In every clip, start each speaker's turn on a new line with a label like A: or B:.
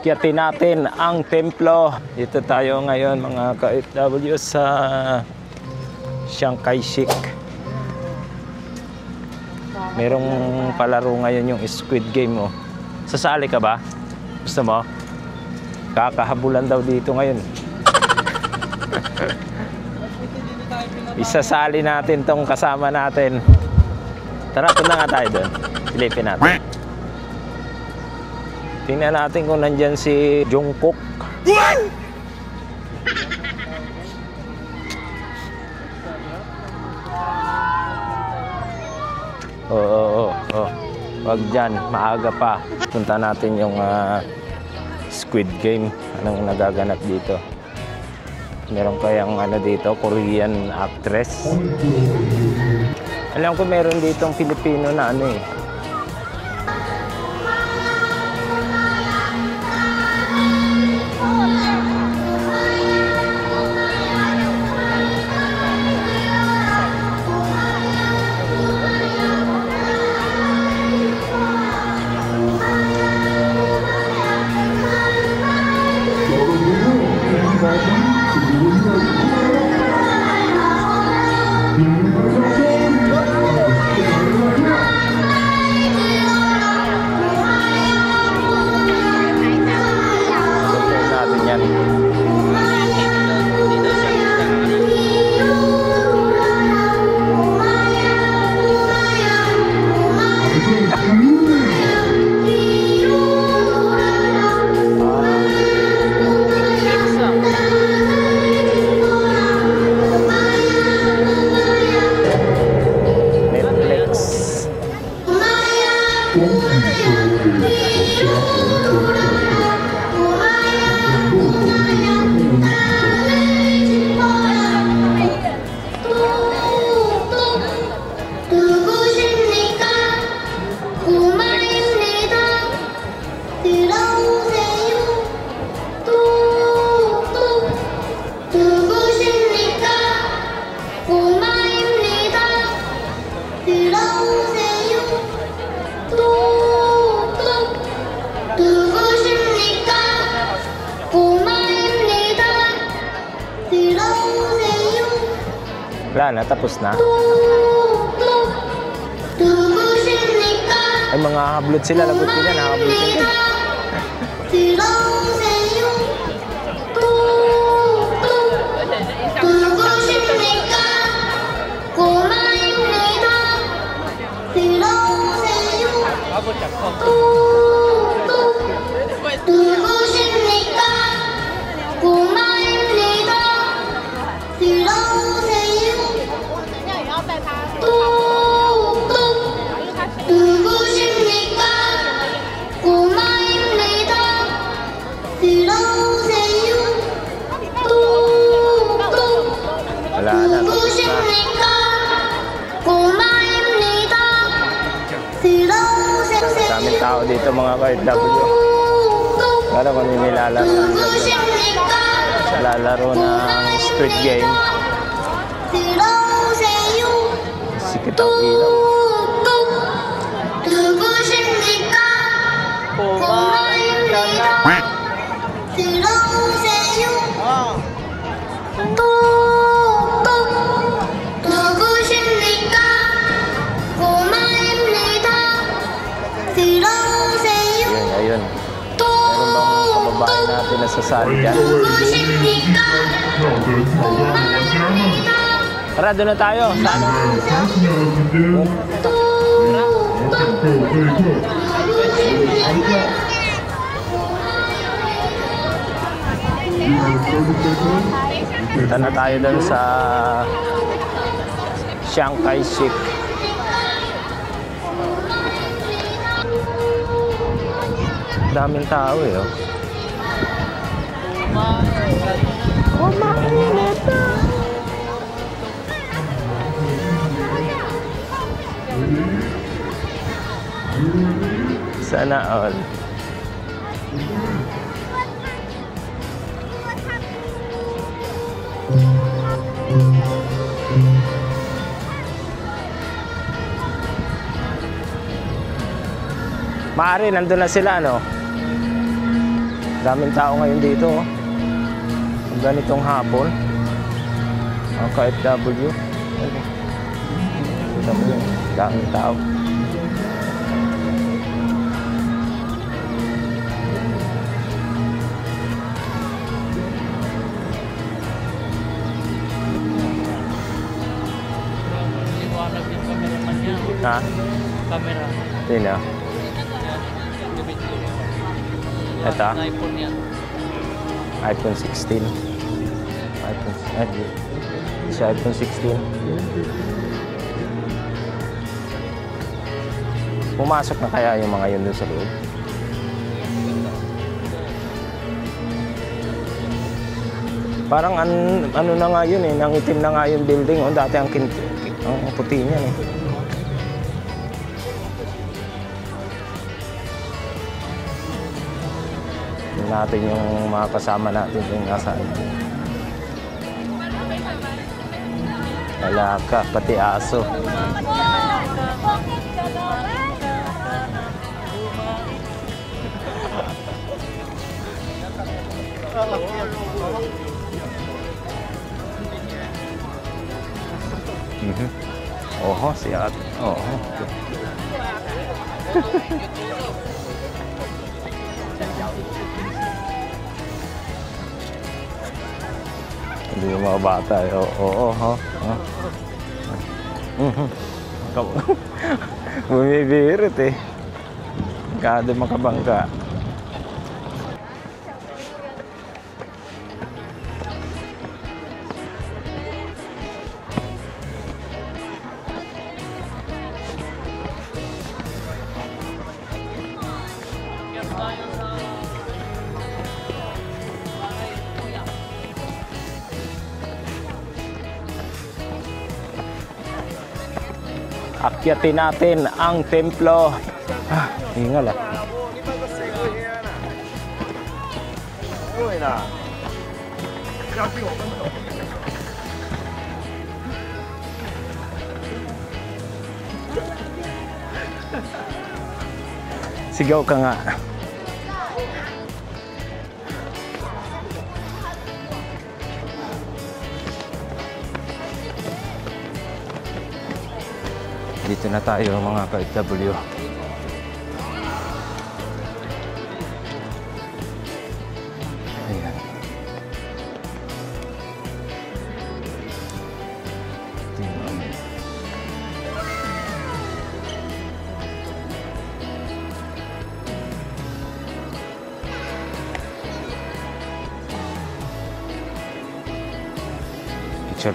A: Akyatin natin ang templo. Dito tayo ngayon mga ka-FW sa Chiang Kai-shek. Merong palaro ngayon yung Squid Game. Oh. Sasali ka ba? Gusto mo? Kakahabulan daw dito ngayon. Isasali natin tong kasama natin. Tara, punta nga tayo doon. Silipin natin. Tingnan natin kung nandyan si Jungkook. Oo. Wag dyan, maaga pa. Punta natin yung Squid Game. Anong nagaganap dito? Meron kayang dito, Korean actress. Alam ko meron ditong Pilipino na Wala na, tapos na. Ay, mga hablot sila, lagot sila, nakablot sila. Wala na, tapos na. Daming tao dito mga ka-FW. Pero kung nilalaro ng Squid Game, sikit ang ilaw. Kumain ka na. Ayun. Meron bang kababae natin na sasali dyan? Tara, doon na tayo. Saan? Punta na tayo doon sa Chiang Kai-shek. Daming tao oh. Sana all. Maaari, nandun na sila, no? Daming tao ngayon dito, oh. Ganitong hapon. Mga ka-FW. Kita mo yun. Daming tao. Ha?
B: Camera.
A: Sino? Ito?
B: iPhone yan.
A: iPhone 16. Siya iPhone 16. Pumasok na kaya yung mga yun dun sa loob? Parang ano na nga yun eh, nangitim na nga yung building. Oh, dati ang puti niya eh. Natin yung mga kasama natin yung nasa wala ka, pati aso. Oho, si ate. Oho. Hindi yung mga bata. Oo. Bumibirit eh. Kada makabangga. Akyatin natin ang templo. Hingal ah. Sigaw ka nga. Dito na tayo mga ka-FW. Ayan.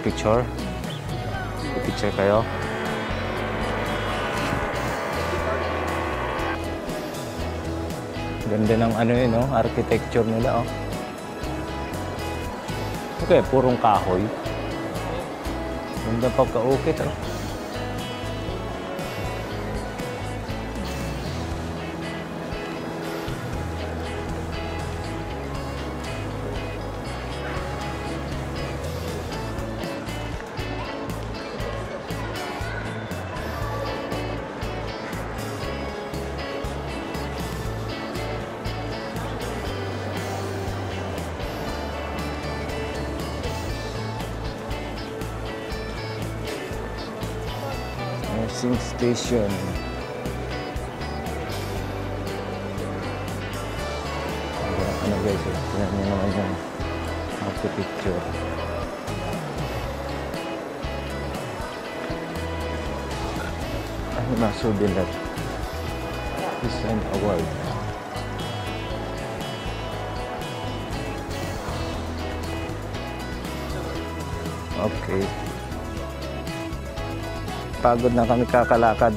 A: Picture. Picture kayo. Ganda ng ano yun, no? Architecture nila, oh. Okay, purong kahoy. Ganda pagka-ukit, oh. Nursing station. Ano guys, tingnan nyo naman yung architecture. Ano na sudilat? Design award. Okay. Pagod na kami kakalakad.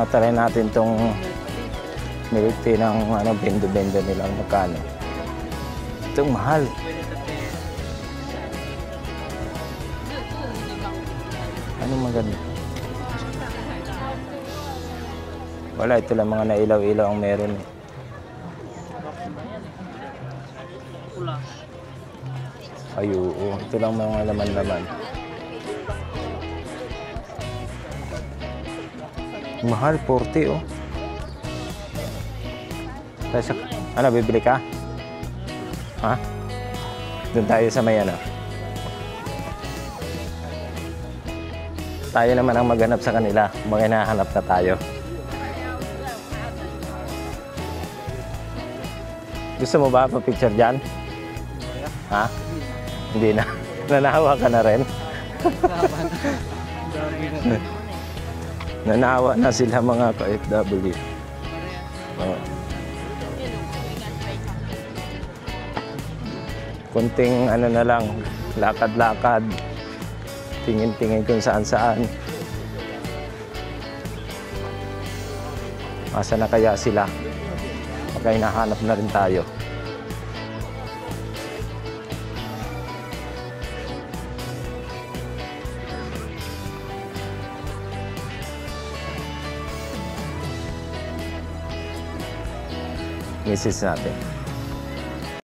A: Try natin tong milk tea ng bendo-bendo nilang magkano. Itong mahal. Anong maganda? Wala, ito lang mga nailaw-ilaw ang meron. Ay, oo. Ito lang mga laman-laman. Mahal, 40 oh. Ano, bibili ka? Ha? Doon tayo sa may ano. Tayo naman ang maghanap sa kanila. Mga hinahanap na tayo. Gusto mo ba pa-picture dyan? Ha? Hindi na. Nanawa ka na rin. Nanawa na sila mga ka-FW. Oh. Kunting ano na lang, lakad-lakad. Tingin-tingin kung saan-saan. Asa na kaya sila? Baka hinahanap na rin tayo. Misis natin.